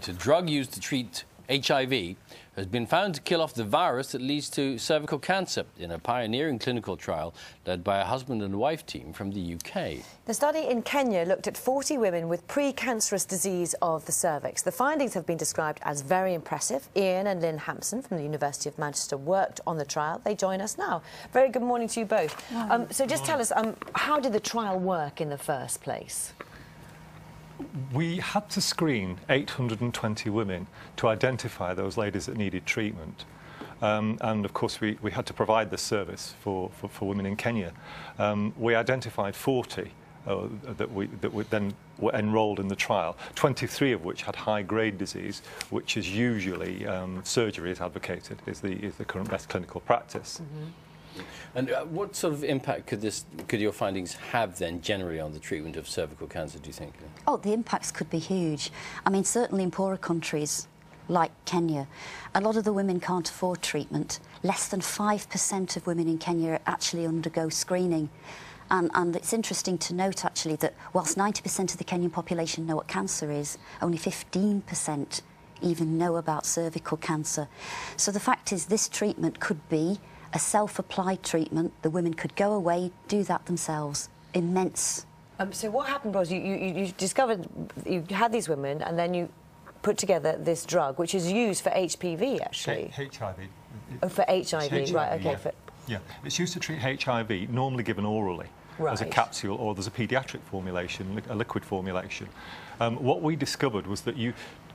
treatment. A drug used to treat HIV has been found to kill off the virus that leads to cervical cancer in a pioneering clinical trial led by a husband and wife team from the UK. The study in Kenya looked at 40 women with pre-cancerous disease of the cervix. The findings have been described as very impressive. Ian and Lynne Hampson from the University of Manchester worked on the trial. They join us now. Very good morning to you both. So just tell us, how did the trial work in the first place? We had to screen 820 women to identify those ladies that needed treatment. And of course we had to provide this service for women in Kenya. We identified 40 that then were enrolled in the trial, 23 of which had high-grade disease, which is usually surgery is advocated, is the current best clinical practice. Mm-hmm. And what sort of impact could your findings have then generally on the treatment of cervical cancer, do you think? Oh, the impacts could be huge. I mean, certainly in poorer countries like Kenya, a lot of the women can't afford treatment. Less than 5% of women in Kenya actually undergo screening. And it's interesting to note, actually, that whilst 90% of the Kenyan population know what cancer is, only 15% even know about cervical cancer. So the fact is, this treatment could be a self-applied treatment. The women could go away, do that themselves. Immense. So what happened was you discovered you had these women, and then you put together this drug, which is used for HPV, actually. HIV. Oh, for HIV, right? Okay. Yeah. Yeah, it's used to treat HIV, normally given orally, as a capsule, or there's a paediatric formulation, a liquid formulation. What we discovered was that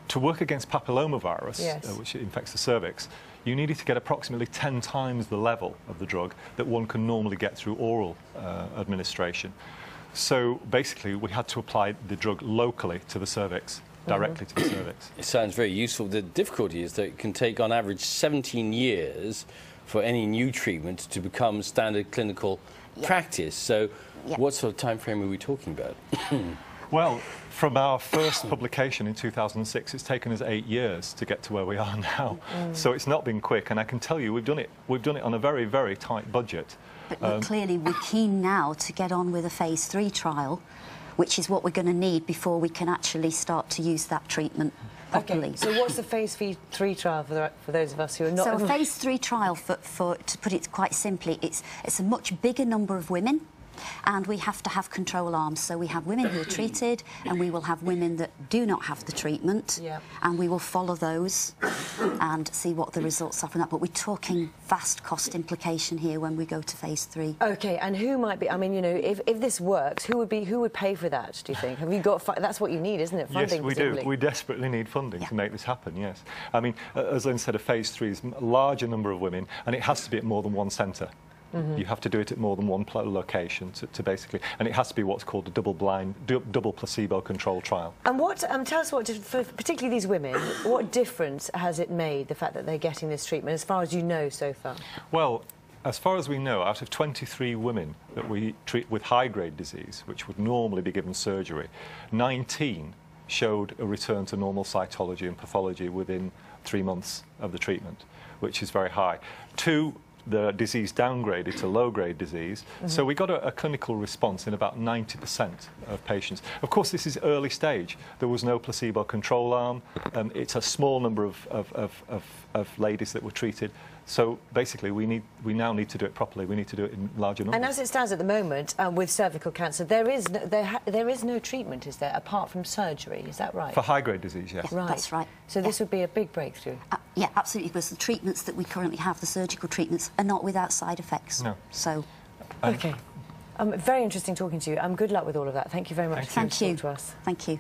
to work against papillomavirus, yes, which infects the cervix, you needed to get approximately 10 times the level of the drug that one can normally get through oral administration. So basically, we had to apply the drug locally to the cervix, directly to the cervix. It sounds very useful. The difficulty is that it can take, on average, 17 years for any new treatment to become standard clinical practice. So what sort of time frame are we talking about? Well, from our first publication in 2006, it's taken us 8 years to get to where we are now. So it's not been quick, and I can tell you we've done it on a very, very tight budget. But clearly we're keen now to get on with a phase 3 trial, which is what we're going to need before we can actually start to use that treatment properly. Okay, so what's the phase 3 trial for those of us who are not... So a phase 3 trial, to put it quite simply, it's a much bigger number of women, and we have to have control arms. So we have women who are treated, and we will have women that do not have the treatment, and we will follow those and see what the results are from that. But we're talking vast cost implication here when we go to phase 3. Okay, and who might be... I mean, you know, if this works, who would pay for that, do you think? Have you got... That's what you need, isn't it? Funding, yes, we do. We desperately need funding to make this happen, yes. I mean, as Lynne said, a phase 3 is a larger number of women, and it has to be at more than one centre. You have to do it at more than one location to basically, and it has to be what's called a double-blind, double placebo-controlled trial. And what? Tell us for particularly these women, what difference has it made, the fact that they're getting this treatment, as far as you know so far? Well, as far as we know, out of 23 women that we treat with high-grade disease, which would normally be given surgery, 19 showed a return to normal cytology and pathology within 3 months of the treatment, which is very high. 2, the disease downgraded to low-grade disease. So we got a clinical response in about 90% of patients. Of course, this is early stage. There was no placebo control arm. It's a small number of ladies that were treated. So basically, we now need to do it properly. We need to do it in larger numbers. And as it stands at the moment, with cervical cancer, there is no treatment, is there, apart from surgery? Is that right? For high-grade disease, yes. Right. That's right. So this would be a big breakthrough. Yeah, absolutely. Because the treatments that we currently have, the surgical treatments, are not without side effects. No. So. Okay. Very interesting talking to you. Good luck with all of that. Thank you very much. Thank you. To us. Thank you.